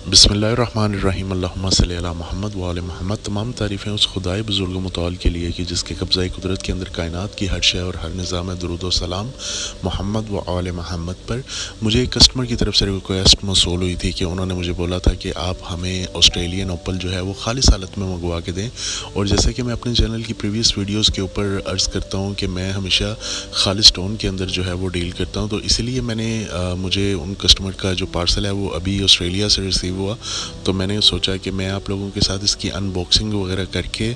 बिस्मिल्लाहिर्रहमानिर्रहीम अल्लाहुम्मा सल्ली अला मुहम्मद व आले मुहम्मद। तमाम तारीफ़ें उस खुदाए बुज़ुर्ग मुतआल के लिए कि जिसके कब्ज़ाए कुदरत के अंदर कायनात की हर शय और हर निज़ाम दुरूद व सलाम मोहम्मद व आले मुहम्मद पर। मुझे एक कस्टमर की तरफ से रिक्वेस्ट मौसूल हुई थी कि उन्होंने मुझे बोला था कि आप हमें ऑस्ट्रेलियन ओपल जो है वो खालिस हालत में मंगवा के दें। और जैसे कि मैं अपने चैनल की प्रीवियस वीडियोज़ के ऊपर अर्ज़ करता हूँ कि मैं हमेशा खालिस स्टोन के अंदर जो है वो डील करता हूँ, तो इसीलिए मैंने मुझे उन कस्टमर का जो पार्सल है वो अभी ऑस्ट्रेलिया से रिसीव हुआ, तो मैंने सोचा कि मैं आप लोगों के साथ इसकी अनबॉक्सिंग वगैरह करके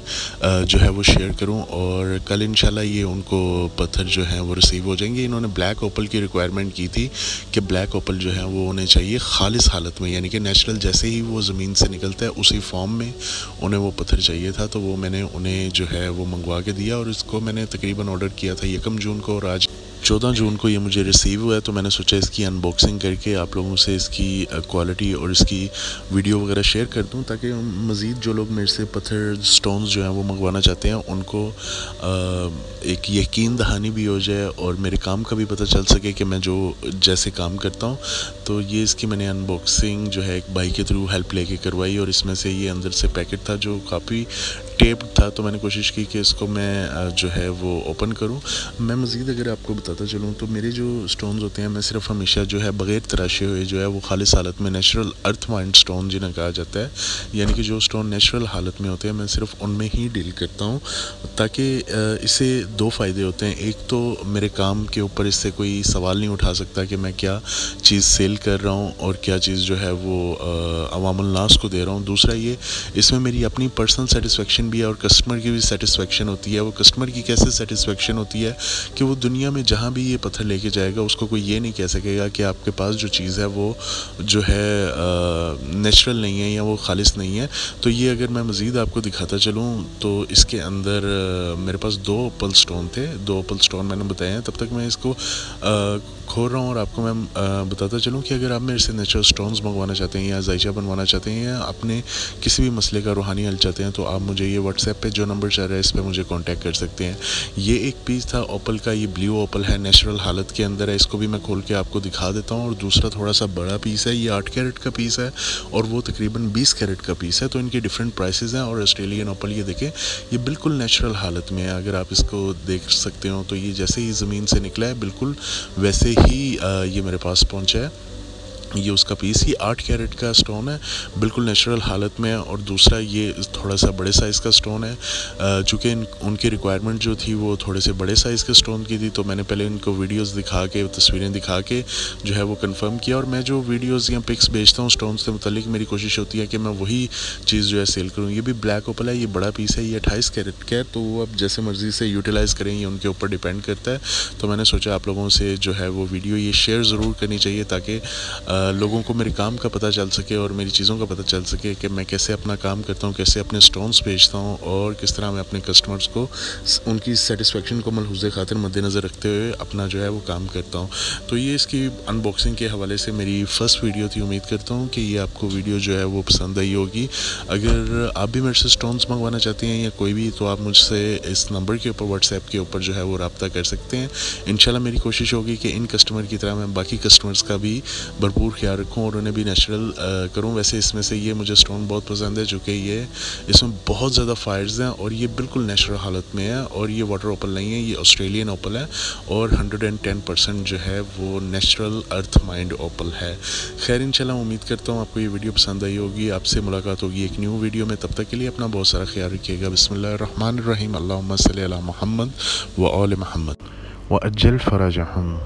जो है वो शेयर करूं। और कल इंशाल्लाह ये उनको पत्थर जो हैं वो रिसीव हो जाएंगे। इन्होंने ब्लैक ओपल की रिक्वायरमेंट की थी कि ब्लैक ओपल जो है वो होने चाहिए खालिस हालत में, यानी कि नेचुरल जैसे ही वो ज़मीन से निकलता है उसी फॉर्म में उन्हें वो पत्थर चाहिए था। तो वो मैंने उन्हें जो है वो मंगवा के दिया और इसको मैंने तकरीबन ऑर्डर किया था 1 जून को और आज 14 जून को ये मुझे रिसीव हुआ है। तो मैंने सोचा इसकी अनबॉक्सिंग करके आप लोगों से इसकी क्वालिटी और इसकी वीडियो वगैरह शेयर कर दूं, ताकि मज़ीद जो लोग मेरे से पत्थर स्टोन्स जो हैं वो मंगवाना चाहते हैं उनको एक यकीन दहानी भी हो जाए और मेरे काम का भी पता चल सके कि मैं जो जैसे काम करता हूं। तो ये इसकी मैंने अनबॉक्सिंग जो है एक भाई के थ्रू हेल्प लेके करवाई और इसमें से ये अंदर से पैकेट था जो काफ़ी टेप्ड था, तो मैंने कोशिश की कि इसको मैं जो है वो ओपन करूं। मैं मज़ीद अगर आपको बताता चलूं तो मेरे जो स्टोन्स होते हैं मैं सिर्फ हमेशा जो है बग़ैर तराशे हुए जो है वो खालिस हालत में नेचुरल अर्थ माइंड स्टोन जिन्हें कहा जाता है, यानी कि जो स्टोन नेचुरल हालत में होते हैं मैं सिर्फ उनमें ही डील करता हूं, ताकि इससे दो फ़ायदे होते हैं। एक तो मेरे काम के ऊपर इससे कोई सवाल नहीं उठा सकता कि मैं क्या चीज़ सेल कर रहा हूँ और क्या चीज़ जो है वो अवामुल नास को दे रहा हूँ। दूसरा ये इसमें मेरी अपनी पर्सनल सेटिस्फेक्शन भी है और कस्टमर की भी सेटिस्फेक्शन होती है। वो कस्टमर की कैसे सेटिस्फेक्शन होती है कि वो दुनिया में जहाँ भी ये पत्थर लेके जाएगा उसको कोई ये नहीं कह सकेगा कि आपके पास जो चीज़ है वो जो है नेचुरल नहीं है या वो खालिस नहीं है। तो ये अगर मैं मज़ीद आपको दिखाता चलूँ तो इसके अंदर मेरे पास 2 ओपल स्टोन थे, 2 ओपल स्टोन मैंने बताए हैं। तब तक मैं इसको खोल रहा हूँ और आपको मैं बताता चलूँ कि अगर आप मेरे से नेचुरल स्टोन्स मंगवाना चाहते हैं या जायचा बनवाना चाहते हैं या अपने किसी भी मसले का रूहानी हल चाहते हैं तो आप मुझे ये व्हाट्सएप पे जो नंबर चल रहा है इस पर मुझे कांटेक्ट कर सकते हैं। ये एक पीस था ओपल का, ये ब्लू ओपल है, नेचुरल हालत के अंदर है। इसको भी मैं खोल के आपको दिखा देता हूँ। और दूसरा थोड़ा सा बड़ा पीस है, ये 8 कैरेट का पीस है और वो तकरीबन 20 कैरेट का पीस है। तो इनके डिफरेंट प्राइसेस हैं। और ऑस्ट्रेलियन ओपल ये देखें, ये बिल्कुल नेचुरल हालत में है। अगर आप इसको देख सकते हो तो ये जैसे ही ज़मीन से निकला है बिल्कुल वैसे ही ये मेरे पास पहुंचा है। ये उसका पीस ही 8 कैरेट का स्टोन है, बिल्कुल नेचुरल हालत में है। और दूसरा ये थोड़ा सा बड़े साइज़ का स्टोन है। चूँकि उनकी रिक्वायरमेंट जो थी वो थोड़े से बड़े साइज़ के स्टोन की थी, तो मैंने पहले इनको वीडियोस दिखा के तस्वीरें दिखा के जो है वो कंफर्म किया। और मैं जो वीडियोस या पिक्स भेजता हूँ स्टोन से मुतालिक मेरी कोशिश होती है कि मैं वही चीज़ जो है सेल करूँ। ये भी ब्लैक ओपल है, ये बड़ा पीस है, ये 28 कैरेट का है। तो वो अब जैसे मर्ज़ी से यूटिलाइज़ करें ये उनके ऊपर डिपेंड करता है। तो मैंने सोचा आप लोगों से जो है वो वीडियो ये शेयर ज़रूर करनी चाहिए, ताकि लोगों को मेरे काम का पता चल सके और मेरी चीज़ों का पता चल सके कि मैं कैसे अपना काम करता हूँ, कैसे अपने स्टोन्स बेचता हूँ और किस तरह मैं अपने कस्टमर्स को उनकी सेटिस्फेक्शन को मलहूज़े खातिर मद्देनज़र रखते हुए अपना जो है वो काम करता हूँ। तो ये इसकी अनबॉक्सिंग के हवाले से मेरी फ़र्स्ट वीडियो थी। उम्मीद करता हूँ कि ये आपको वीडियो जो है वो पसंद आई होगी। अगर आप भी मेरे से स्टोन्स मंगवाना चाहते हैं या कोई भी, तो आप मुझसे इस नंबर के ऊपर व्हाट्सएप के ऊपर जो है वो रब्ता कर सकते हैं। इंशाल्लाह मेरी कोशिश होगी कि इन कस्टमर की तरह मैं बाकी कस्टमर्स का भी भरपूर ख्याल रखूँ और उन्हें भी नेचुरल करूँ। वैसे इसमें से ये मुझे स्टोन बहुत पसंद है, चूँकि ये इसमें बहुत ज़्यादा फायर्स हैं और ये बिल्कुल नेचुरल हालत में है। और ये वाटर ओपल नहीं है, ये ऑस्ट्रेलियन ओपल है और 110% जो है वो नेचुरल अर्थ माइंड ओपल है। खैर इंशाल्लाह उम्मीद करता हूँ आपको ये वीडियो पसंद आई होगी। आपसे मुलाकात होगी एक न्यू वीडियो में। तब तक के लिए अपना बहुत सारा ख्याल रखिएगा। बिस्मिल्लाहिर्रहमानिर्रहीम। अल्लाहुम्मा सल्ली अला मुहम्मद व आले मुहम्मद व अज्जल फरजहुम।